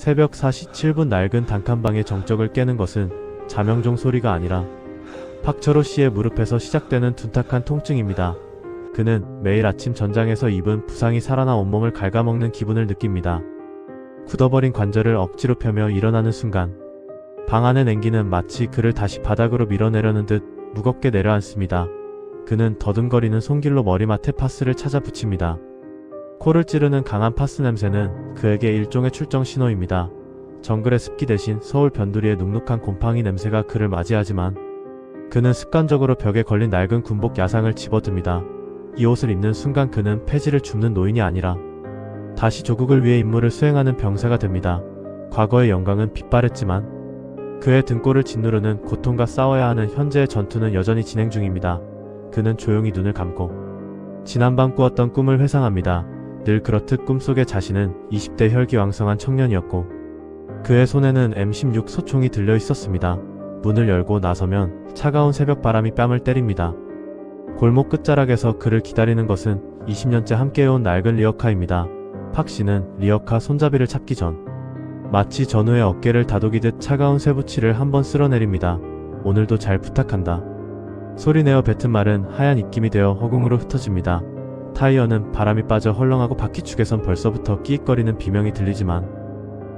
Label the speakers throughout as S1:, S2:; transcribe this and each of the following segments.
S1: 새벽 4시 7분 낡은 단칸방의 정적을 깨는 것은 자명종 소리가 아니라 박철호 씨의 무릎에서 시작되는 둔탁한 통증입니다. 그는 매일 아침 전장에서 입은 부상이 살아나 온몸을 갉아먹는 기분을 느낍니다. 굳어버린 관절을 억지로 펴며 일어나는 순간 방 안의 냉기는 마치 그를 다시 바닥으로 밀어내려는 듯 무겁게 내려앉습니다. 그는 더듬거리는 손길로 머리맡에 파스를 찾아 붙입니다. 코를 찌르는 강한 파스 냄새는 그에게 일종의 출정 신호입니다. 정글의 습기 대신 서울 변두리의 눅눅한 곰팡이 냄새가 그를 맞이하지만 그는 습관적으로 벽에 걸린 낡은 군복 야상을 집어듭니다. 이 옷을 입는 순간 그는 폐지를 줍는 노인이 아니라 다시 조국을 위해 임무를 수행하는 병사가 됩니다. 과거의 영광은 빛발했지만 그의 등골을 짓누르는 고통과 싸워야 하는 현재의 전투는 여전히 진행 중입니다. 그는 조용히 눈을 감고 지난밤 꾸었던 꿈을 회상합니다. 늘 그렇듯 꿈속의 자신은 20대 혈기왕성한 청년이었고 그의 손에는 M16 소총이 들려 있었습니다. 문을 열고 나서면 차가운 새벽 바람이 뺨을 때립니다. 골목 끝자락에서 그를 기다리는 것은 20년째 함께해온 낡은 리어카입니다. 팍 씨는 리어카 손잡이를 잡기 전 마치 전우의 어깨를 다독이듯 차가운 쇠붙이를 한번 쓸어내립니다. 오늘도 잘 부탁한다. 소리내어 뱉은 말은 하얀 입김이 되어 허공으로 흩어집니다. 타이어는 바람이 빠져 헐렁하고 바퀴축에선 벌써부터 끼익거리는 비명이 들리지만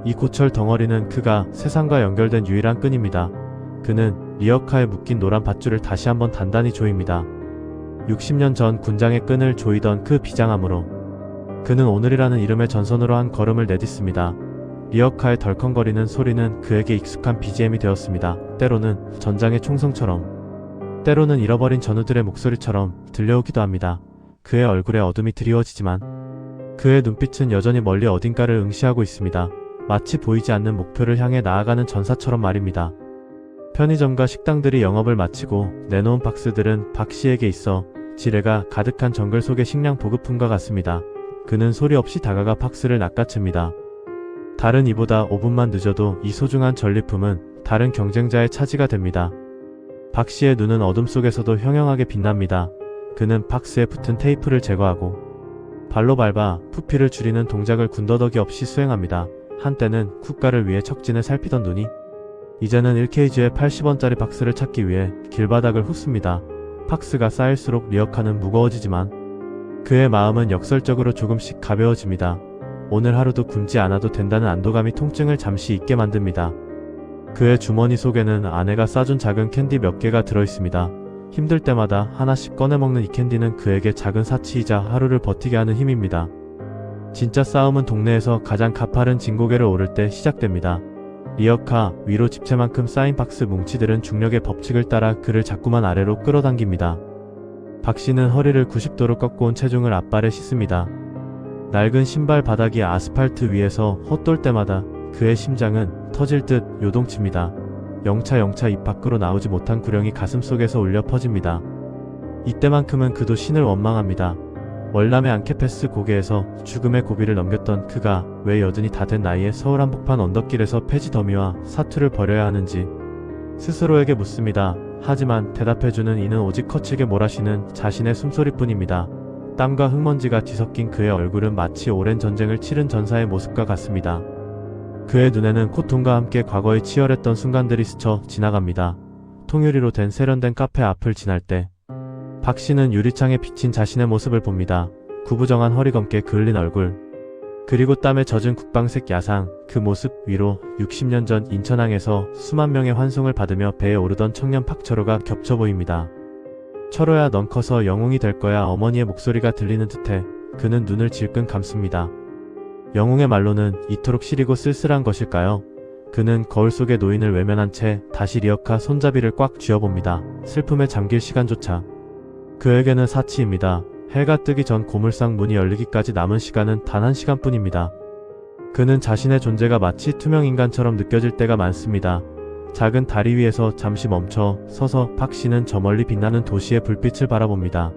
S1: 이 고철 덩어리는 그가 세상과 연결된 유일한 끈입니다. 그는 리어카에 묶인 노란 밧줄을 다시 한번 단단히 조입니다. 60년 전 군장의 끈을 조이던 그 비장함으로 그는 오늘이라는 이름의 전선으로 한 걸음을 내딛습니다. 리어카의 덜컹거리는 소리는 그에게 익숙한 BGM이 되었습니다. 때로는 전장의 총성처럼, 때로는 잃어버린 전우들의 목소리처럼 들려오기도 합니다. 그의 얼굴에 어둠이 드리워지지만 그의 눈빛은 여전히 멀리 어딘가를 응시하고 있습니다. 마치 보이지 않는 목표를 향해 나아가는 전사처럼 말입니다. 편의점과 식당들이 영업을 마치고 내놓은 박스들은 박 씨에게 있어 지뢰가 가득한 정글 속의 식량 보급품과 같습니다. 그는 소리 없이 다가가 박스를 낚아챕니다. 다른 이보다 5분만 늦어도 이 소중한 전리품은 다른 경쟁자의 차지가 됩니다. 박 씨의 눈은 어둠 속에서도 형형하게 빛납니다. 그는 박스에 붙은 테이프를 제거하고 발로 밟아 부피를 줄이는 동작을 군더더기 없이 수행합니다. 한때는 국가를 위해 척진을 살피던 눈이 이제는 1kg의 80원짜리 박스를 찾기 위해 길바닥을 훑습니다. 박스가 쌓일수록 리어카는 무거워지지만 그의 마음은 역설적으로 조금씩 가벼워집니다. 오늘 하루도 굶지 않아도 된다는 안도감이 통증을 잠시 잊게 만듭니다. 그의 주머니 속에는 아내가 싸준 작은 캔디 몇 개가 들어있습니다. 힘들 때마다 하나씩 꺼내먹는 이 캔디는 그에게 작은 사치이자 하루를 버티게 하는 힘입니다. 진짜 싸움은 동네에서 가장 가파른 징고개를 오를 때 시작됩니다. 리어카 위로 집채만큼 쌓인 박스 뭉치들은 중력의 법칙을 따라 그를 자꾸만 아래로 끌어당깁니다. 박 씨는 허리를 90도로 꺾어온 체중을 앞발에 싣습니다. 낡은 신발 바닥이 아스팔트 위에서 헛돌 때마다 그의 심장은 터질 듯 요동칩니다. 영차 입 밖으로 나오지 못한 구령이 가슴속에서 울려 퍼집니다. 이때만큼은 그도 신을 원망합니다. 월남의 앙케페스 고개에서 죽음의 고비를 넘겼던 그가 왜 여든이 다 된 나이에 서울 한복판 언덕길에서 폐지 더미와 사투를 벌여야 하는지 스스로에게 묻습니다. 하지만 대답해주는 이는 오직 거칠게 몰아쉬는 자신의 숨소리뿐입니다. 땀과 흙먼지가 뒤섞인 그의 얼굴은 마치 오랜 전쟁을 치른 전사의 모습과 같습니다. 그의 눈에는 고통과 함께 과거의 치열했던 순간들이 스쳐 지나갑니다. 통유리로 된 세련된 카페 앞을 지날 때 박 씨는 유리창에 비친 자신의 모습을 봅니다. 구부정한 허리검게 그을린 얼굴, 그리고 땀에 젖은 국방색 야상, 그 모습 위로 60년 전 인천항에서 수만 명의 환송을 받으며 배에 오르던 청년 박철호가 겹쳐 보입니다. 철호야, 넌 커서 영웅이 될 거야. 어머니의 목소리가 들리는 듯해 그는 눈을 질끈 감습니다. 영웅의 말로는 이토록 시리고 쓸쓸한 것일까요? 그는 거울 속의 노인을 외면한 채 다시 리어카 손잡이를 꽉 쥐어봅니다. 슬픔에 잠길 시간조차 그에게는 사치입니다. 해가 뜨기 전 고물상 문이 열리기까지 남은 시간은 단 1시간뿐입니다. 그는 자신의 존재가 마치 투명인간처럼 느껴질 때가 많습니다. 작은 다리 위에서 잠시 멈춰 서서 박 씨는 저 멀리 빛나는 도시의 불빛을 바라봅니다.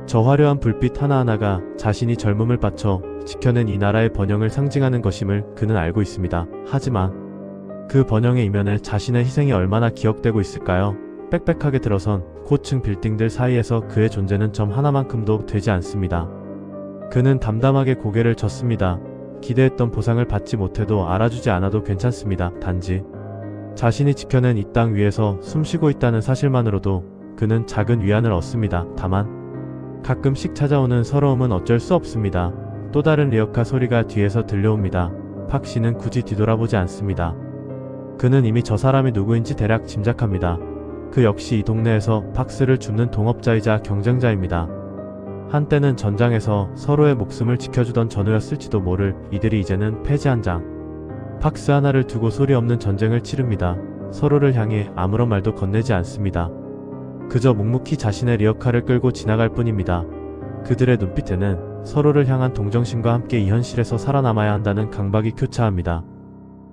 S1: 저 화려한 불빛 하나하나가 자신이 젊음을 바쳐 지켜낸 이 나라의 번영을 상징하는 것임을 그는 알고 있습니다. 하지만 그 번영의 이면에 자신의 희생이 얼마나 기억되고 있을까요? 빽빽하게 들어선 고층 빌딩들 사이에서 그의 존재는 점 하나만큼도 되지 않습니다. 그는 담담하게 고개를 젓습니다. 기대했던 보상을 받지 못해도 알아주지 않아도 괜찮습니다. 단지 자신이 지켜낸 이 땅 위에서 숨쉬고 있다는 사실만으로도 그는 작은 위안을 얻습니다. 다만 가끔씩 찾아오는 서러움은 어쩔 수 없습니다. 또 다른 리어카 소리가 뒤에서 들려옵니다. 박 씨는 굳이 뒤돌아보지 않습니다. 그는 이미 저 사람이 누구인지 대략 짐작합니다. 그 역시 이 동네에서 박스를 줍는 동업자이자 경쟁자입니다. 한때는 전장에서 서로의 목숨을 지켜주던 전우였을지도 모를 이들이 이제는 폐지 한 장. 박스 하나를 두고 소리 없는 전쟁을 치릅니다. 서로를 향해 아무런 말도 건네지 않습니다. 그저 묵묵히 자신의 리어카를 끌고 지나갈 뿐입니다. 그들의 눈빛에는 서로를 향한 동정심과 함께 이 현실에서 살아남아야 한다는 강박이 교차합니다.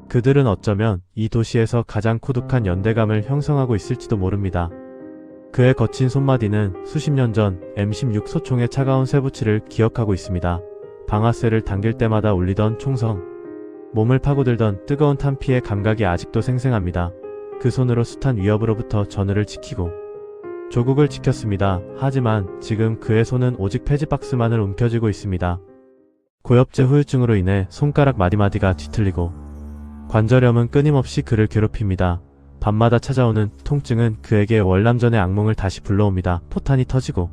S1: 그들은 어쩌면 이 도시에서 가장 고독한 연대감을 형성하고 있을지도 모릅니다. 그의 거친 손마디는 수십 년 전 M16 소총의 차가운 쇠붙이를 기억하고 있습니다. 방아쇠를 당길 때마다 울리던 총성, 몸을 파고들던 뜨거운 탄피의 감각이 아직도 생생합니다. 그 손으로 숱한 위협으로부터 전우를 지키고 조국을 지켰습니다. 하지만 지금 그의 손은 오직 폐지박스만을 움켜쥐고 있습니다. 고엽제 후유증으로 인해 손가락 마디마디가 뒤틀리고 관절염은 끊임없이 그를 괴롭힙니다. 밤마다 찾아오는 통증은 그에게 월남전의 악몽을 다시 불러옵니다. 포탄이 터지고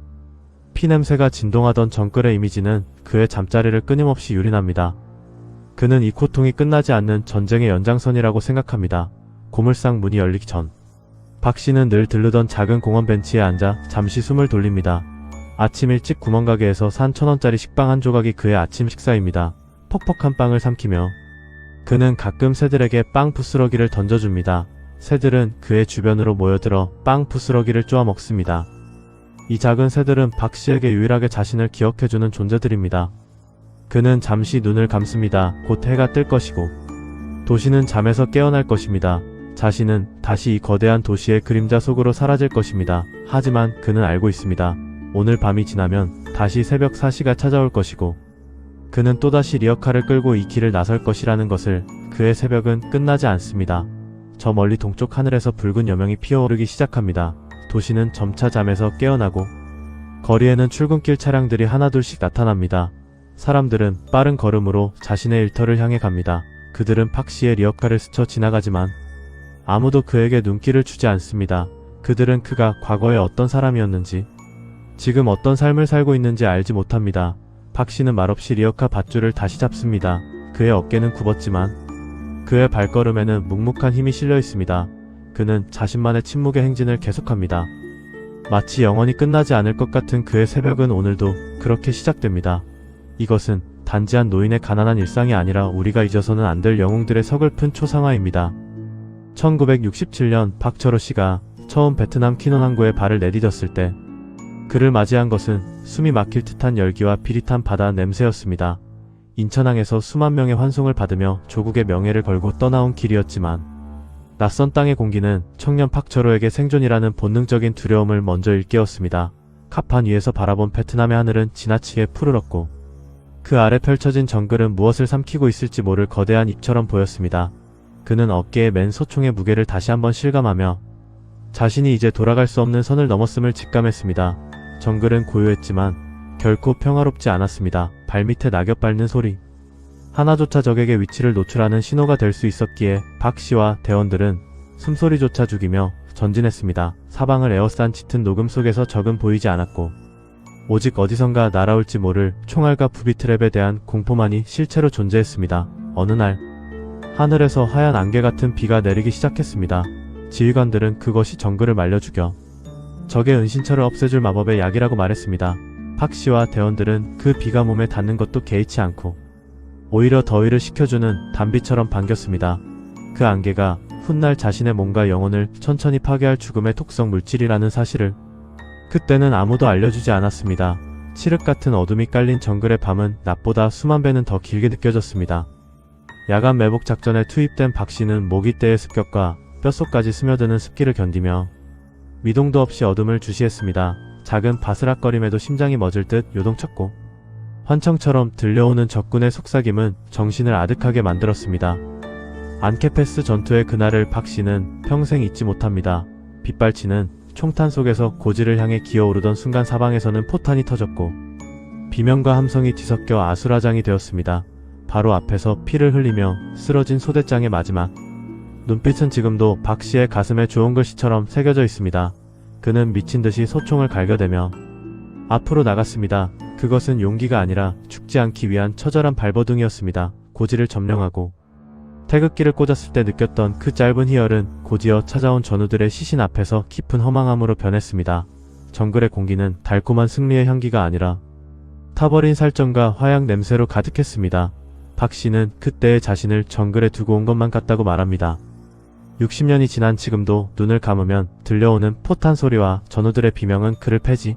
S1: 피냄새가 진동하던 정글의 이미지는 그의 잠자리를 끊임없이 유린합니다. 그는 이 고통이 끝나지 않는 전쟁의 연장선이라고 생각합니다. 고물상 문이 열리기 전 박 씨는 늘 들르던 작은 공원 벤치에 앉아 잠시 숨을 돌립니다. 아침 일찍 구멍가게에서 산 1,000원짜리 식빵 한 조각이 그의 아침 식사입니다. 퍽퍽한 빵을 삼키며 그는 가끔 새들에게 빵 부스러기를 던져줍니다. 새들은 그의 주변으로 모여들어 빵 부스러기를 쪼아 먹습니다. 이 작은 새들은 박 씨에게 유일하게 자신을 기억해주는 존재들입니다. 그는 잠시 눈을 감습니다. 곧 해가 뜰 것이고 도시는 잠에서 깨어날 것입니다. 자신은 다시 이 거대한 도시의 그림자 속으로 사라질 것입니다. 하지만 그는 알고 있습니다. 오늘 밤이 지나면 다시 새벽 4시가 찾아올 것이고 그는 또다시 리어카를 끌고 이 길을 나설 것이라는 것을. 그의 새벽은 끝나지 않습니다. 저 멀리 동쪽 하늘에서 붉은 여명이 피어오르기 시작합니다. 도시는 점차 잠에서 깨어나고 거리에는 출근길 차량들이 하나둘씩 나타납니다. 사람들은 빠른 걸음으로 자신의 일터를 향해 갑니다. 그들은 박 씨의 리어카를 스쳐 지나가지만 아무도 그에게 눈길을 주지 않습니다. 그들은 그가 과거에 어떤 사람이었는지 지금 어떤 삶을 살고 있는지 알지 못합니다. 박 씨는 말없이 리어카 밧줄을 다시 잡습니다. 그의 어깨는 굽었지만 그의 발걸음에는 묵묵한 힘이 실려 있습니다. 그는 자신만의 침묵의 행진을 계속합니다. 마치 영원히 끝나지 않을 것 같은 그의 새벽은 오늘도 그렇게 시작됩니다. 이것은 단지한 노인의 가난한 일상이 아니라 우리가 잊어서는 안 될 영웅들의 서글픈 초상화입니다. 1967년 박철호 씨가 처음 베트남 키논 항구에 발을 내디뎠을 때 그를 맞이한 것은 숨이 막힐 듯한 열기와 비릿한 바다 냄새였습니다. 인천항에서 수만 명의 환송을 받으며 조국의 명예를 걸고 떠나온 길이었지만 낯선 땅의 공기는 청년 박철호에게 생존이라는 본능적인 두려움을 먼저 일깨웠습니다. 갑판 위에서 바라본 베트남의 하늘은 지나치게 푸르렀고 그 아래 펼쳐진 정글은 무엇을 삼키고 있을지 모를 거대한 입처럼 보였습니다. 그는 어깨에 맨 소총의 무게를 다시 한번 실감하며 자신이 이제 돌아갈 수 없는 선을 넘었음을 직감했습니다. 정글은 고요했지만 결코 평화롭지 않았습니다. 발밑에 낙엽 밟는 소리 하나조차 적에게 위치를 노출하는 신호가 될 수 있었기에 박 씨와 대원들은 숨소리조차 죽이며 전진했습니다. 사방을 에워싼 짙은 녹음 속에서 적은 보이지 않았고 오직 어디선가 날아올지 모를 총알과 부비트랩에 대한 공포만이 실체로 존재했습니다. 어느 날 하늘에서 하얀 안개 같은 비가 내리기 시작했습니다. 지휘관들은 그것이 정글을 말려 죽여 적의 은신처를 없애줄 마법의 약이라고 말했습니다. 박 씨와 대원들은 그 비가 몸에 닿는 것도 개의치 않고 오히려 더위를 식혀주는 단비처럼 반겼습니다. 그 안개가 훗날 자신의 몸과 영혼을 천천히 파괴할 죽음의 독성 물질이라는 사실을 그때는 아무도 알려주지 않았습니다. 칠흑 같은 어둠이 깔린 정글의 밤은 낮보다 수만 배는 더 길게 느껴졌습니다. 야간 매복 작전에 투입된 박 씨는 모기떼의 습격과 뼛속까지 스며드는 습기를 견디며 미동도 없이 어둠을 주시했습니다. 작은 바스락거림에도 심장이 멎을 듯 요동쳤고 환청처럼 들려오는 적군의 속삭임은 정신을 아득하게 만들었습니다. 안케페스 전투의 그날을 박 씨는 평생 잊지 못합니다. 빗발치는 총탄 속에서 고지를 향해 기어오르던 순간 사방에서는 포탄이 터졌고 비명과 함성이 뒤섞여 아수라장이 되었습니다. 바로 앞에서 피를 흘리며 쓰러진 소대장의 마지막. 눈빛은 지금도 박 씨의 가슴에 좋은 글씨처럼 새겨져 있습니다. 그는 미친 듯이 소총을 갈겨대며 앞으로 나갔습니다. 그것은 용기가 아니라 죽지 않기 위한 처절한 발버둥이었습니다. 고지를 점령하고 태극기를 꽂았을 때 느꼈던 그 짧은 희열은 곧이어 찾아온 전우들의 시신 앞에서 깊은 허망함으로 변했습니다. 정글의 공기는 달콤한 승리의 향기가 아니라 타버린 살점과 화약 냄새로 가득했습니다. 박 씨는 그때의 자신을 정글에 두고 온 것만 같다고 말합니다. 60년이 지난 지금도 눈을 감으면 들려오는 포탄 소리와 전우들의 비명은 그를 패지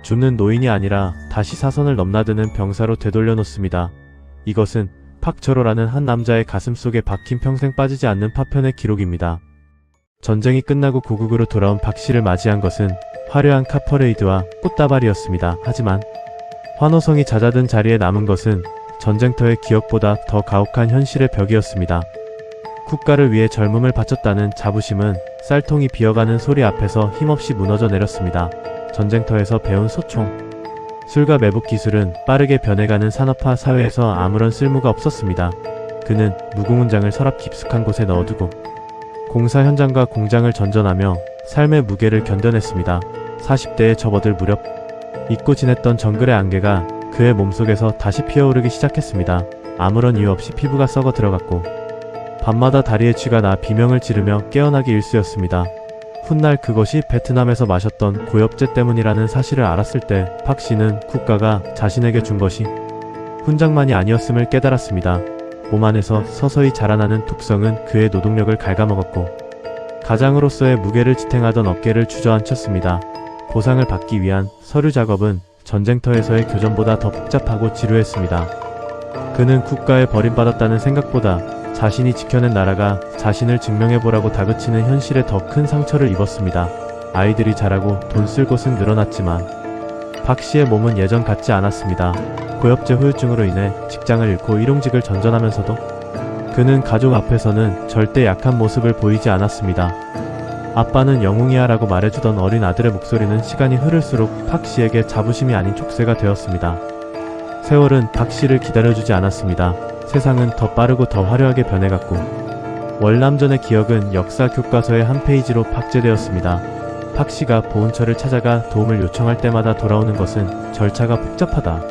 S1: 죽는 노인이 아니라 다시 사선을 넘나드는 병사로 되돌려 놓습니다. 이것은 팍저로라는 한 남자의 가슴 속에 박힌 평생 빠지지 않는 파편의 기록입니다. 전쟁이 끝나고 고국으로 돌아온 박 씨를 맞이한 것은 화려한 카퍼레이드와 꽃다발이었습니다. 하지만 환호성이 잦아든 자리에 남은 것은 전쟁터의 기억보다 더 가혹한 현실의 벽이었습니다. 국가를 위해 젊음을 바쳤다는 자부심은 쌀통이 비어가는 소리 앞에서 힘없이 무너져 내렸습니다. 전쟁터에서 배운 소총, 술과 매복 기술은 빠르게 변해가는 산업화 사회에서 아무런 쓸모가 없었습니다. 그는 무궁훈장을 서랍 깊숙한 곳에 넣어두고 공사 현장과 공장을 전전하며 삶의 무게를 견뎌냈습니다. 40대에 접어들 무렵 잊고 지냈던 정글의 안개가 그의 몸속에서 다시 피어오르기 시작했습니다. 아무런 이유 없이 피부가 썩어 들어갔고 밤마다 다리에 쥐가 나 비명을 지르며 깨어나기 일쑤였습니다. 훗날 그것이 베트남에서 마셨던 고엽제 때문이라는 사실을 알았을 때 박 씨는 국가가 자신에게 준 것이 훈장만이 아니었음을 깨달았습니다. 몸 안에서 서서히 자라나는 독성은 그의 노동력을 갉아먹었고 가장으로서의 무게를 지탱하던 어깨를 주저앉혔습니다. 보상을 받기 위한 서류 작업은 전쟁터에서의 교전보다 더 복잡하고 지루했습니다. 그는 국가에 버림받았다는 생각보다 자신이 지켜낸 나라가 자신을 증명해보라고 다그치는 현실에 더 큰 상처를 입었습니다. 아이들이 자라고 돈 쓸 곳은 늘어났지만 박 씨의 몸은 예전 같지 않았습니다. 고엽제 후유증으로 인해 직장을 잃고 일용직을 전전하면서도 그는 가족 앞에서는 절대 약한 모습을 보이지 않았습니다. 아빠는 영웅이야 라고 말해주던 어린 아들의 목소리는 시간이 흐를수록 박 씨에게 자부심이 아닌 족쇄가 되었습니다. 세월은 박 씨를 기다려주지 않았습니다. 세상은 더 빠르고 더 화려하게 변해갔고 월남전의 기억은 역사 교과서의 한 페이지로 박제되었습니다. 박 씨가 보훈처를 찾아가 도움을 요청할 때마다 돌아오는 것은 절차가 복잡하다,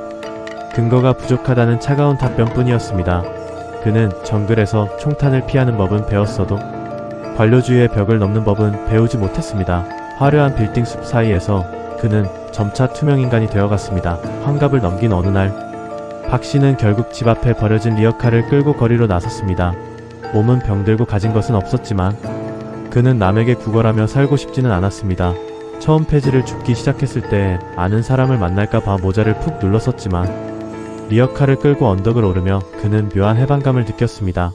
S1: 근거가 부족하다는 차가운 답변뿐이었습니다. 그는 정글에서 총탄을 피하는 법은 배웠어도 관료주의의 벽을 넘는 법은 배우지 못했습니다. 화려한 빌딩 숲 사이에서 그는 점차 투명인간이 되어갔습니다. 환갑을 넘긴 어느 날 박 씨는 결국 집 앞에 버려진 리어카를 끌고 거리로 나섰습니다. 몸은 병들고 가진 것은 없었지만 그는 남에게 구걸하며 살고 싶지는 않았습니다. 처음 폐지를 줍기 시작했을 때 아는 사람을 만날까봐 모자를 푹 눌렀었지만 리어카를 끌고 언덕을 오르며 그는 묘한 해방감을 느꼈습니다.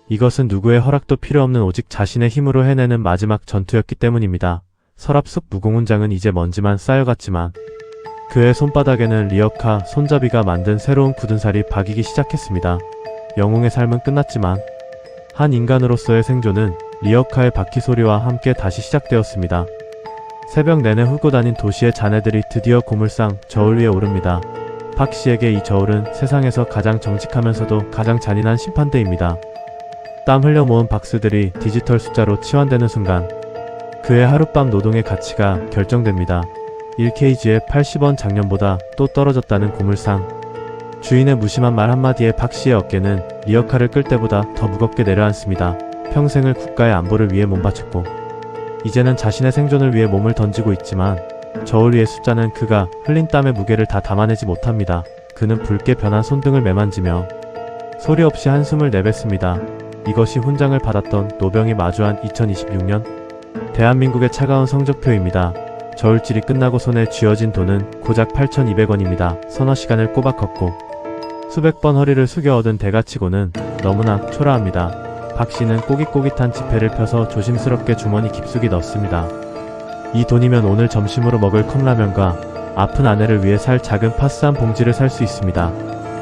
S1: 이것은 누구의 허락도 필요 없는 오직 자신의 힘으로 해내는 마지막 전투였기 때문입니다. 서랍 속 무궁훈장은 이제 먼지만 쌓여갔지만 그의 손바닥에는 리어카 손잡이가 만든 새로운 굳은 살이 박이기 시작했습니다. 영웅의 삶은 끝났지만 한 인간으로서의 생존은 리어카의 바퀴 소리와 함께 다시 시작되었습니다. 새벽 내내 훑고 다닌 도시의 자네들이 드디어 고물상 저울 위에 오릅니다. 박 씨에게 이 저울은 세상에서 가장 정직하면서도 가장 잔인한 심판대입니다. 땀 흘려 모은 박스들이 디지털 숫자로 치환되는 순간 그의 하룻밤 노동의 가치가 결정됩니다. 1kg에 80원 작년보다 또 떨어졌다는 고물상. 주인의 무심한 말 한마디에 박 씨의 어깨는 리어카를 끌 때보다 더 무겁게 내려앉습니다. 평생을 국가의 안보를 위해 몸바쳤고 이제는 자신의 생존을 위해 몸을 던지고 있지만 저울 위의 숫자는 그가 흘린 땀의 무게를 다 담아내지 못합니다. 그는 붉게 변한 손등을 매만지며 소리 없이 한숨을 내뱉습니다. 이것이 훈장을 받았던 노병이 마주한 2026년 대한민국의 차가운 성적표입니다. 저울질이 끝나고 손에 쥐어진 돈은 고작 8,200원입니다. 서너 시간을 꼬박 걷고 수백 번 허리를 숙여 얻은 대가치고는 너무나 초라합니다. 박 씨는 꼬깃꼬깃한 지폐를 펴서 조심스럽게 주머니 깊숙이 넣습니다. 이 돈이면 오늘 점심으로 먹을 컵라면과 아픈 아내를 위해 살 작은 파스 한 봉지를 살 수 있습니다.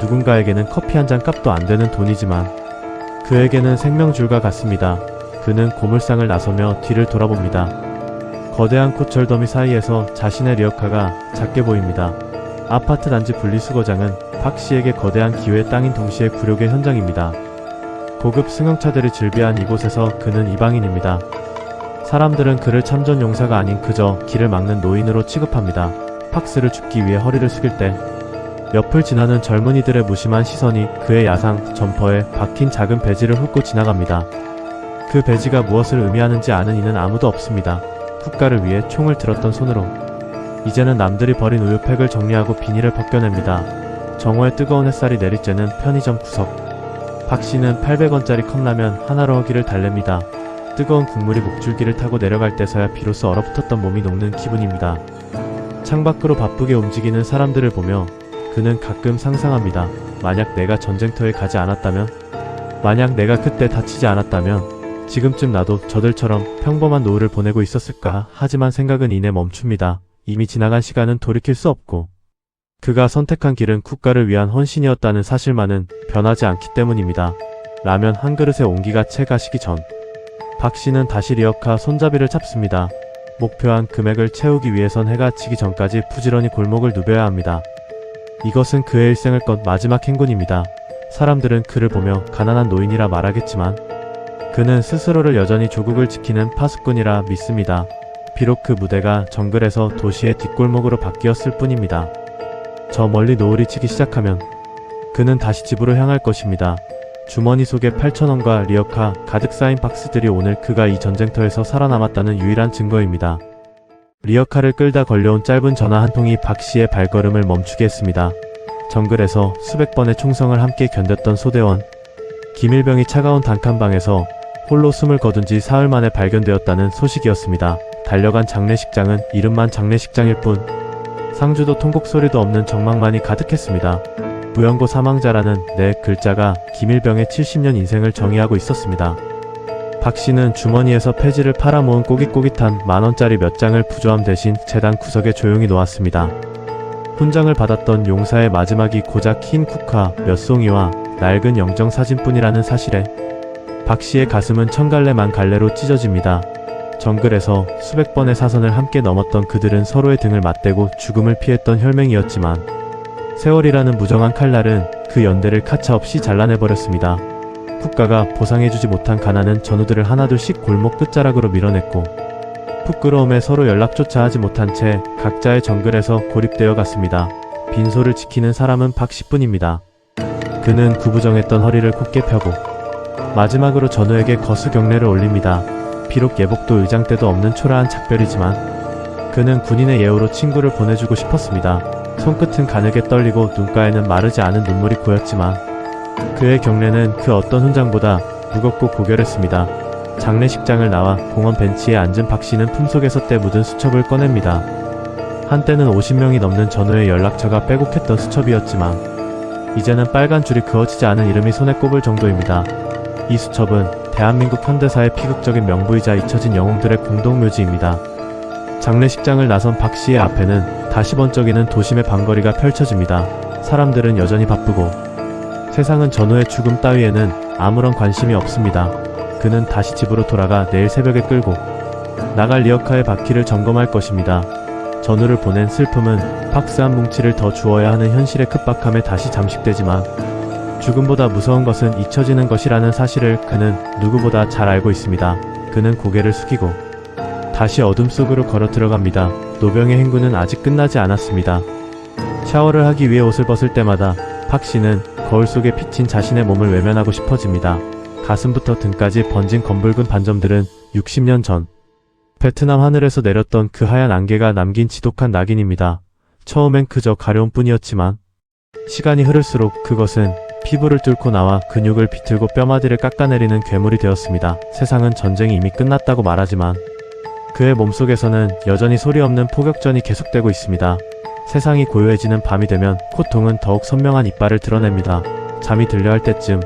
S1: 누군가에게는 커피 한 잔 값도 안 되는 돈이지만 그에게는 생명줄과 같습니다. 그는 고물상을 나서며 뒤를 돌아봅니다. 거대한 코철더미 사이에서 자신의 리어카가 작게 보입니다. 아파트 단지 분리수거장은 박 씨에게 거대한 기회의 땅인 동시에 굴욕의 현장입니다. 고급 승용차들이 즐비한 이곳에서 그는 이방인입니다. 사람들은 그를 참전 용사가 아닌 그저 길을 막는 노인으로 취급합니다. 팍스를 죽기 위해 허리를 숙일 때 옆을 지나는 젊은이들의 무심한 시선이 그의 야상 점퍼에 박힌 작은 배지를 훑고 지나갑니다. 그 배지가 무엇을 의미하는지 아는 이는 아무도 없습니다. 국가를 위해 총을 들었던 손으로 이제는 남들이 버린 우유팩을 정리하고 비닐을 벗겨냅니다. 정오의 뜨거운 햇살이 내리쬐는 편의점 구석. 박 씨는 800원짜리 컵라면 하나로 허기를 달랩니다. 뜨거운 국물이 목줄기를 타고 내려갈 때서야 비로소 얼어붙었던 몸이 녹는 기분입니다. 창밖으로 바쁘게 움직이는 사람들을 보며 그는 가끔 상상합니다. 만약 내가 전쟁터에 가지 않았다면? 만약 내가 그때 다치지 않았다면? 지금쯤 나도 저들처럼 평범한 노후를 보내고 있었을까? 하지만 생각은 이내 멈춥니다. 이미 지나간 시간은 돌이킬 수 없고 그가 선택한 길은 국가를 위한 헌신이었다는 사실만은 변하지 않기 때문입니다. 라면 한 그릇에 온기가 채 가시기 전 박 씨는 다시 리어카 손잡이를 잡습니다. 목표한 금액을 채우기 위해선 해가 지기 전까지 부지런히 골목을 누벼야 합니다. 이것은 그의 일생을 건 마지막 행군입니다. 사람들은 그를 보며 가난한 노인이라 말하겠지만 그는 스스로를 여전히 조국을 지키는 파수꾼이라 믿습니다. 비록 그 무대가 정글에서 도시의 뒷골목으로 바뀌었을 뿐입니다. 저 멀리 노을이 치기 시작하면 그는 다시 집으로 향할 것입니다. 주머니 속에 8,000원과 리어카 가득 쌓인 박스들이 오늘 그가 이 전쟁터에서 살아남았다는 유일한 증거입니다. 리어카를 끌다 걸려온 짧은 전화 한 통이 박 씨의 발걸음을 멈추게 했습니다. 정글에서 수백 번의 총성을 함께 견뎠던 소대원 김일병이 차가운 단칸방에서 홀로 숨을 거둔 지 사흘 만에 발견되었다는 소식이었습니다. 달려간 장례식장은 이름만 장례식장일 뿐 상주도 통곡 소리도 없는 정막만이 가득했습니다. 무연고 사망자라는 네 글자가 김일병의 70년 인생을 정의하고 있었습니다. 박 씨는 주머니에서 폐지를 팔아모은 꼬깃꼬깃한 만원짜리 몇 장을 부조함 대신 재단 구석에 조용히 놓았습니다. 훈장을 받았던 용사의 마지막이 고작 흰 국화 몇 송이와 낡은 영정사진뿐이라는 사실에 박 씨의 가슴은 천갈래만 갈래로 찢어집니다. 정글에서 수백 번의 사선을 함께 넘었던 그들은 서로의 등을 맞대고 죽음을 피했던 혈맹이었지만 세월이라는 무정한 칼날은 그 연대를 가차없이 잘라내버렸습니다. 국가가 보상해주지 못한 가난은 전우들을 하나둘씩 골목 끝자락으로 밀어냈고 부끄러움에 서로 연락조차 하지 못한 채 각자의 정글에서 고립되어 갔습니다. 빈소를 지키는 사람은 박 씨뿐입니다. 그는 구부정했던 허리를 곧게 펴고 마지막으로 전우에게 거수 경례를 올립니다. 비록 예복도 의장대도 없는 초라한 작별이지만 그는 군인의 예우로 친구를 보내주고 싶었습니다. 손끝은 가늘게 떨리고 눈가에는 마르지 않은 눈물이 고였지만 그의 경례는 그 어떤 훈장보다 무겁고 고결했습니다. 장례식장을 나와 공원 벤치에 앉은 박 씨는 품속에서 때 묻은 수첩을 꺼냅니다. 한때는 50명이 넘는 전우의 연락처가 빼곡했던 수첩이었지만 이제는 빨간 줄이 그어지지 않은 이름이 손에 꼽을 정도입니다. 이 수첩은 대한민국 현대사의 피극적인 명부이자 잊혀진 영웅들의 공동묘지입니다. 장례식장을 나선 박 씨의 앞에는 다시 번쩍이는 도심의 방거리가 펼쳐집니다. 사람들은 여전히 바쁘고 세상은 전우의 죽음 따위에는 아무런 관심이 없습니다. 그는 다시 집으로 돌아가 내일 새벽에 끌고 나갈 리어카의 바퀴를 점검할 것입니다. 전우를 보낸 슬픔은 박스 한 뭉치를 더 주어야 하는 현실의 급박함에 다시 잠식되지만 죽음보다 무서운 것은 잊혀지는 것이라는 사실을 그는 누구보다 잘 알고 있습니다. 그는 고개를 숙이고 다시 어둠 속으로 걸어 들어갑니다. 노병의 행군은 아직 끝나지 않았습니다. 샤워를 하기 위해 옷을 벗을 때마다 박 씨는 거울 속에 비친 자신의 몸을 외면하고 싶어집니다. 가슴부터 등까지 번진 검붉은 반점들은 60년 전 베트남 하늘에서 내렸던 그 하얀 안개가 남긴 지독한 낙인입니다. 처음엔 그저 가려움 뿐이었지만 시간이 흐를수록 그것은 피부를 뚫고 나와 근육을 비틀고 뼈마디를 깎아내리는 괴물이 되었습니다. 세상은 전쟁이 이미 끝났다고 말하지만 그의 몸속에서는 여전히 소리 없는 포격전이 계속되고 있습니다. 세상이 고요해지는 밤이 되면 코통은 더욱 선명한 이빨을 드러냅니다. 잠이 들려 할 때쯤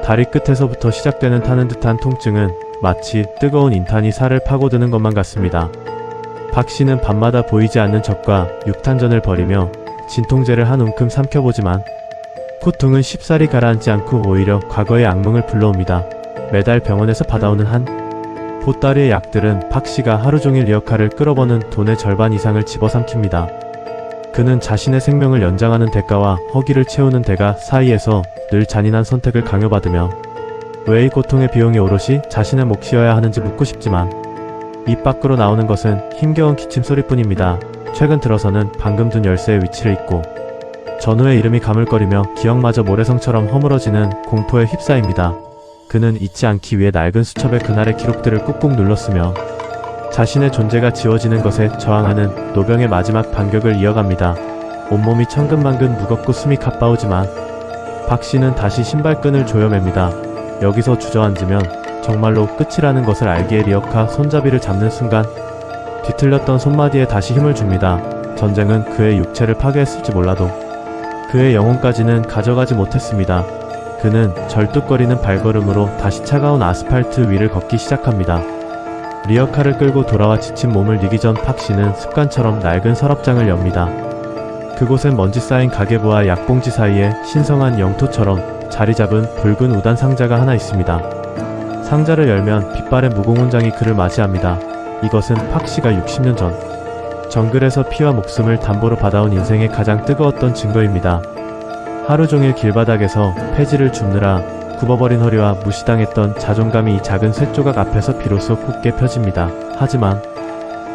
S1: 다리 끝에서부터 시작되는 타는 듯한 통증은 마치 뜨거운 인탄이 살을 파고드는 것만 같습니다. 박 씨는 밤마다 보이지 않는 적과 육탄전을 벌이며 진통제를 한 움큼 삼켜보지만 고통은 쉽사리 가라앉지 않고 오히려 과거의 악몽을 불러옵니다. 매달 병원에서 받아오는 한 보따리의 약들은 박 씨가 하루 종일 리어카를 끌어버는 돈의 절반 이상을 집어삼킵니다. 그는 자신의 생명을 연장하는 대가와 허기를 채우는 대가 사이에서 늘 잔인한 선택을 강요받으며 왜 이 고통의 비용이 오롯이 자신의 몫이어야 하는지 묻고 싶지만 입 밖으로 나오는 것은 힘겨운 기침 소리뿐입니다. 최근 들어서는 방금 둔 열쇠의 위치를 잊고 전우의 이름이 가물거리며 기억마저 모래성처럼 허물어지는 공포에 휩싸입니다. 그는 잊지 않기 위해 낡은 수첩의 그날의 기록들을 꾹꾹 눌렀으며 자신의 존재가 지워지는 것에 저항하는 노병의 마지막 반격을 이어갑니다. 온몸이 천근만근 무겁고 숨이 가빠오지만 박씨는 다시 신발끈을 조여맵니다. 여기서 주저앉으면 정말로 끝이라는 것을 알기에 리어카 손잡이를 잡는 순간 뒤틀렸던 손마디에 다시 힘을 줍니다. 전쟁은 그의 육체를 파괴했을지 몰라도 그의 영혼까지는 가져가지 못했습니다. 그는 절뚝거리는 발걸음으로 다시 차가운 아스팔트 위를 걷기 시작합니다. 리어카를 끌고 돌아와 지친 몸을 이기 전 팍씨는 습관처럼 낡은 서랍장을 엽니다. 그곳엔 먼지 쌓인 가계부와 약봉지 사이에 신성한 영토처럼 자리 잡은 붉은 우단 상자가 하나 있습니다. 상자를 열면 빛발의 무공훈장이 그를 맞이합니다. 이것은 팍씨가 60년 전 정글에서 피와 목숨을 담보로 받아온 인생의 가장 뜨거웠던 증거입니다. 하루 종일 길바닥에서 폐지를 줍느라 굽어버린 허리와 무시당했던 자존감이 이 작은 쇳조각 앞에서 비로소 굳게 펴집니다. 하지만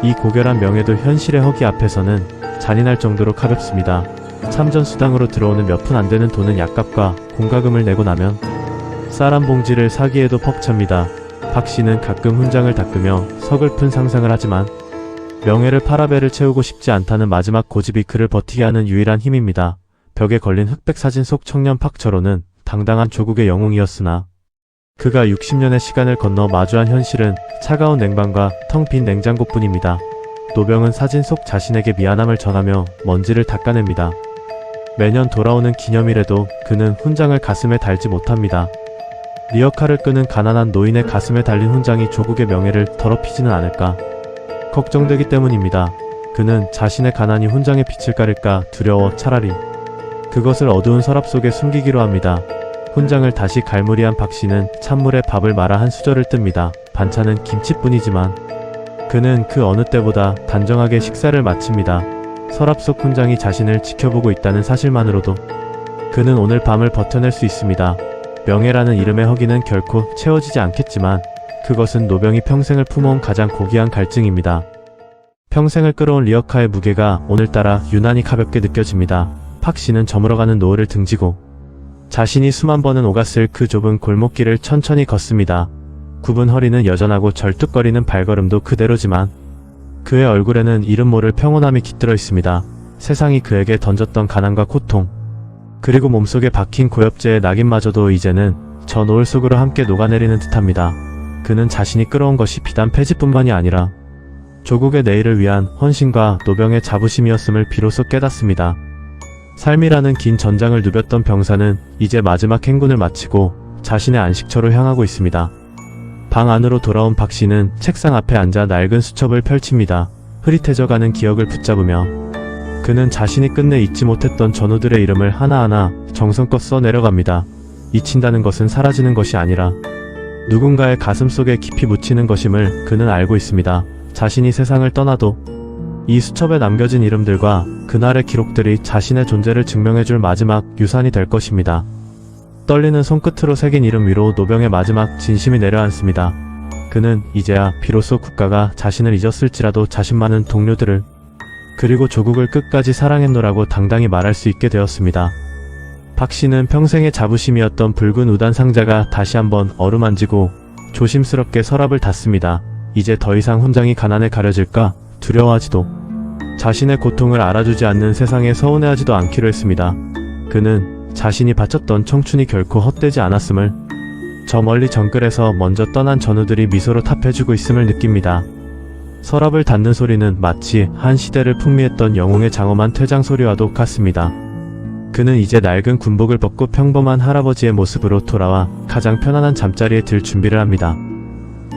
S1: 이 고결한 명예도 현실의 허기 앞에서는 잔인할 정도로 가볍습니다. 참전 수당으로 들어오는 몇 푼 안 되는 돈은 약값과 공과금을 내고 나면 쌀 한 봉지를 사기에도 벅찹니다. 박씨는 가끔 훈장을 닦으며 서글픈 상상을 하지만 명예를 팔아배를 채우고 싶지 않다는 마지막 고집이 그를 버티게 하는 유일한 힘입니다. 벽에 걸린 흑백 사진 속 청년 팍처로는 당당한 조국의 영웅이었으나 그가 60년의 시간을 건너 마주한 현실은 차가운 냉방과 텅 빈 냉장고뿐입니다. 노병은 사진 속 자신에게 미안함을 전하며 먼지를 닦아냅니다. 매년 돌아오는 기념일에도 그는 훈장을 가슴에 달지 못합니다. 리어카를 끄는 가난한 노인의 가슴에 달린 훈장이 조국의 명예를 더럽히지는 않을까 걱정되기 때문입니다. 그는 자신의 가난이 훈장에 빛을 가릴까 두려워 차라리 그것을 어두운 서랍 속에 숨기기로 합니다. 훈장을 다시 갈무리한 박씨는 찬물에 밥을 말아 한 수저를 뜹니다. 반찬은 김치뿐이지만 그는 그 어느 때보다 단정하게 식사를 마칩니다. 서랍 속 훈장이 자신을 지켜보고 있다는 사실만으로도 그는 오늘 밤을 버텨낼 수 있습니다. 명예라는 이름의 허기는 결코 채워지지 않겠지만 그것은 노병이 평생을 품어온 가장 고귀한 갈증입니다. 평생을 끌어온 리어카의 무게가 오늘따라 유난히 가볍게 느껴집니다. 팍씨는 저물어가는 노을을 등지고 자신이 수만 번은 오갔을 그 좁은 골목길을 천천히 걷습니다. 굽은 허리는 여전하고 절뚝거리는 발걸음도 그대로지만 그의 얼굴에는 이름 모를 평온함이 깃들어 있습니다. 세상이 그에게 던졌던 가난과 고통 그리고 몸속에 박힌 고엽제의 낙인마저도 이제는 저 노을 속으로 함께 녹아내리는 듯합니다. 그는 자신이 끌어온 것이 비단 폐지뿐만이 아니라 조국의 내일을 위한 헌신과 노병의 자부심이었음을 비로소 깨닫습니다. 삶이라는 긴 전장을 누볐던 병사는 이제 마지막 행군을 마치고 자신의 안식처로 향하고 있습니다. 방 안으로 돌아온 박씨는 책상 앞에 앉아 낡은 수첩을 펼칩니다. 흐릿해져가는 기억을 붙잡으며 그는 자신이 끝내 잊지 못했던 전우들의 이름을 하나하나 정성껏 써내려갑니다. 잊힌다는 것은 사라지는 것이 아니라 누군가의 가슴 속에 깊이 묻히는 것임을 그는 알고 있습니다. 자신이 세상을 떠나도 이 수첩에 남겨진 이름들과 그날의 기록들이 자신의 존재를 증명해줄 마지막 유산이 될 것입니다. 떨리는 손끝으로 새긴 이름 위로 노병의 마지막 진심이 내려앉습니다. 그는 이제야 비로소 국가가 자신을 잊었을지라도 자신 많은 동료들을 그리고 조국을 끝까지 사랑했노라고 당당히 말할 수 있게 되었습니다. 박씨는 평생의 자부심이었던 붉은 우단 상자가 다시 한번 어루만지고 조심스럽게 서랍을 닫습니다. 이제 더 이상 훈장이 가난에 가려질까 두려워하지도 자신의 고통을 알아주지 않는 세상에 서운해하지도 않기로 했습니다. 그는 자신이 바쳤던 청춘이 결코 헛되지 않았음을 저 멀리 정글에서 먼저 떠난 전우들이 미소로 답해주고 있음을 느낍니다. 서랍을 닫는 소리는 마치 한 시대를 풍미했던 영웅의 장엄한 퇴장 소리와도 같습니다. 그는 이제 낡은 군복을 벗고 평범한 할아버지의 모습으로 돌아와 가장 편안한 잠자리에 들 준비를 합니다.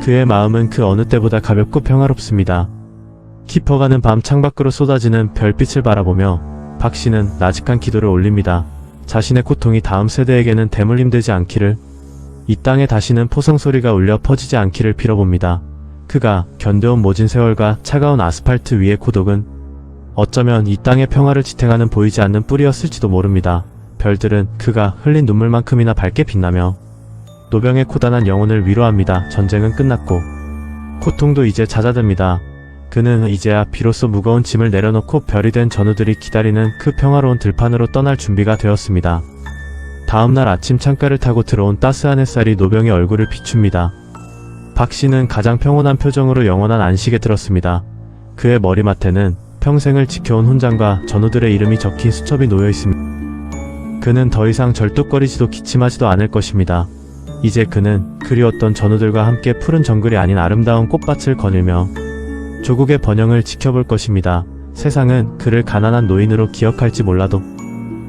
S1: 그의 마음은 그 어느 때보다 가볍고 평화롭습니다. 깊어가는 밤 창밖으로 쏟아지는 별빛을 바라보며 박씨는 나직한 기도를 올립니다. 자신의 고통이 다음 세대에게는 대물림되지 않기를, 이 땅에 다시는 포성소리가 울려 퍼지지 않기를 빌어봅니다. 그가 견뎌온 모진 세월과 차가운 아스팔트 위의 고독은 어쩌면 이 땅의 평화를 지탱하는 보이지 않는 뿌리였을지도 모릅니다. 별들은 그가 흘린 눈물만큼이나 밝게 빛나며 노병의 고단한 영혼을 위로합니다. 전쟁은 끝났고 고통도 이제 잦아듭니다. 그는 이제야 비로소 무거운 짐을 내려놓고 별이 된 전우들이 기다리는 그 평화로운 들판으로 떠날 준비가 되었습니다. 다음날 아침 창가를 타고 들어온 따스한 햇살이 노병의 얼굴을 비춥니다. 박 씨는 가장 평온한 표정으로 영원한 안식에 들었습니다. 그의 머리맡에는 평생을 지켜온 훈장과 전우들의 이름이 적힌 수첩이 놓여 있습니다. 그는 더 이상 절뚝거리지도 기침하지도 않을 것입니다. 이제 그는 그리웠던 전우들과 함께 푸른 정글이 아닌 아름다운 꽃밭을 거닐며 조국의 번영을 지켜볼 것입니다. 세상은 그를 가난한 노인으로 기억할지 몰라도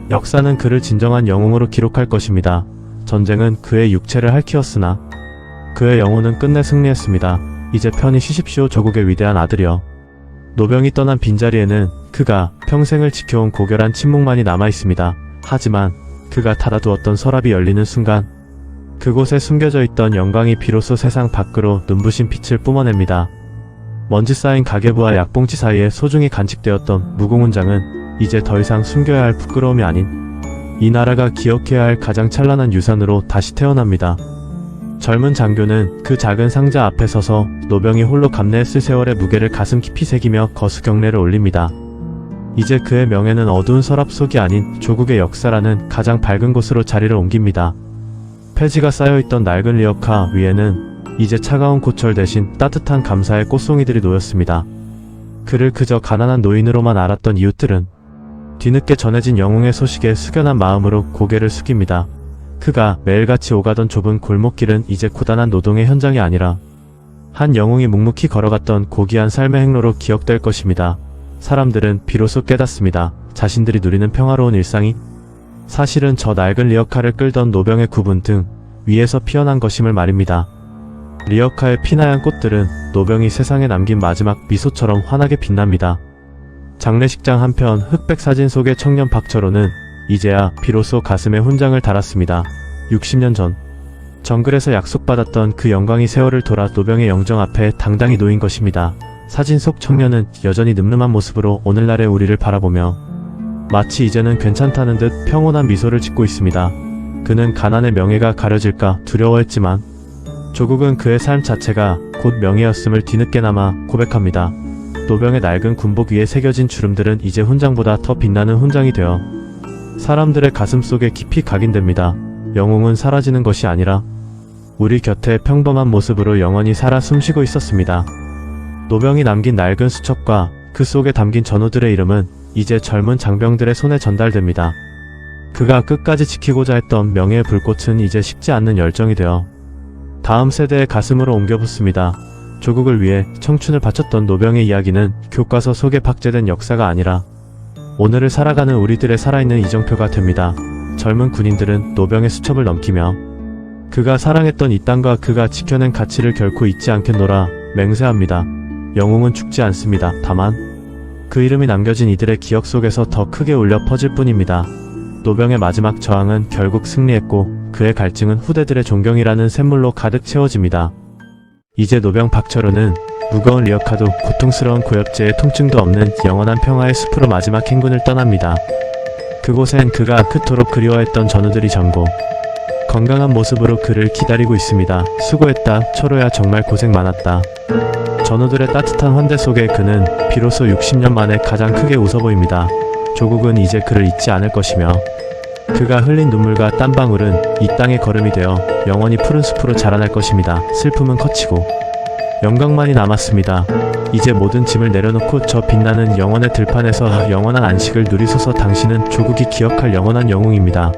S1: 역사는 그를 진정한 영웅으로 기록할 것입니다. 전쟁은 그의 육체를 핥히었으나 그의 영혼은 끝내 승리했습니다. 이제 편히 쉬십시오, 조국의 위대한 아들이여. 노병이 떠난 빈자리에는 그가 평생을 지켜온 고결한 침묵만이 남아있습니다. 하지만 그가 닫아두었던 서랍이 열리는 순간 그곳에 숨겨져 있던 영광이 비로소 세상 밖으로 눈부신 빛을 뿜어냅니다. 먼지 쌓인 가계부와 약봉지 사이에 소중히 간직되었던 무공훈장은 이제 더 이상 숨겨야 할 부끄러움이 아닌 이 나라가 기억해야 할 가장 찬란한 유산으로 다시 태어납니다. 젊은 장교는 그 작은 상자 앞에 서서 노병이 홀로 감내했을 세월의 무게를 가슴 깊이 새기며 거수 경례를 올립니다. 이제 그의 명예는 어두운 서랍 속이 아닌 조국의 역사라는 가장 밝은 곳으로 자리를 옮깁니다. 폐지가 쌓여있던 낡은 리어카 위에는 이제 차가운 고철 대신 따뜻한 감사의 꽃송이들이 놓였습니다. 그를 그저 가난한 노인으로만 알았던 이웃들은 뒤늦게 전해진 영웅의 소식에 숙연한 마음으로 고개를 숙입니다. 그가 매일같이 오가던 좁은 골목길은 이제 고단한 노동의 현장이 아니라 한 영웅이 묵묵히 걸어갔던 고귀한 삶의 행로로 기억될 것입니다. 사람들은 비로소 깨닫습니다. 자신들이 누리는 평화로운 일상이 사실은 저 낡은 리어카를 끌던 노병의 구분 등 위에서 피어난 것임을 말입니다. 리어카의 피나얀 꽃들은 노병이 세상에 남긴 마지막 미소처럼 환하게 빛납니다. 장례식장 한편 흑백 사진 속의 청년 박철호는 이제야 비로소 가슴에 훈장을 달았습니다. 60년 전 정글에서 약속받았던 그 영광이 세월을 돌아 노병의 영정 앞에 당당히 놓인 것입니다. 사진 속 청년은 여전히 늠름한 모습으로 오늘날의 우리를 바라보며 마치 이제는 괜찮다는 듯 평온한 미소를 짓고 있습니다. 그는 가난의 명예가 가려질까 두려워했지만 조국은 그의 삶 자체가 곧 명예였음을 뒤늦게나마 고백합니다. 노병의 낡은 군복 위에 새겨진 주름들은 이제 훈장보다 더 빛나는 훈장이 되어 사람들의 가슴 속에 깊이 각인됩니다. 영웅은 사라지는 것이 아니라 우리 곁에 평범한 모습으로 영원히 살아 숨쉬고 있었습니다. 노병이 남긴 낡은 수첩과 그 속에 담긴 전우들의 이름은 이제 젊은 장병들의 손에 전달됩니다. 그가 끝까지 지키고자 했던 명예의 불꽃은 이제 식지 않는 열정이 되어 다음 세대의 가슴으로 옮겨붙습니다. 조국을 위해 청춘을 바쳤던 노병의 이야기는 교과서 속에 박제된 역사가 아니라 오늘을 살아가는 우리들의 살아있는 이정표가 됩니다. 젊은 군인들은 노병의 수첩을 넘기며 그가 사랑했던 이 땅과 그가 지켜낸 가치를 결코 잊지 않겠노라 맹세합니다. 영웅은 죽지 않습니다. 다만 그 이름이 남겨진 이들의 기억 속에서 더 크게 울려 퍼질 뿐입니다. 노병의 마지막 저항은 결국 승리했고 그의 갈증은 후대들의 존경이라는 샘물로 가득 채워집니다. 이제 노병 박철호는 무거운 리어카도 고통스러운 고엽제의 통증도 없는 영원한 평화의 숲으로 마지막 행군을 떠납니다. 그곳엔 그가 그토록 그리워했던 전우들이 전고 건강한 모습으로 그를 기다리고 있습니다. 수고했다, 철호야. 정말 고생 많았다. 전우들의 따뜻한 환대 속에 그는 비로소 60년 만에 가장 크게 웃어 보입니다. 조국은 이제 그를 잊지 않을 것이며 그가 흘린 눈물과 땀방울은 이 땅의 걸음이 되어 영원히 푸른 숲으로 자라날 것입니다. 슬픔은 커지고 영광만이 남았습니다. 이제 모든 짐을 내려놓고 저 빛나는 영원의 들판에서 영원한 안식을 누리소서. 당신은 조국이 기억할 영원한 영웅입니다.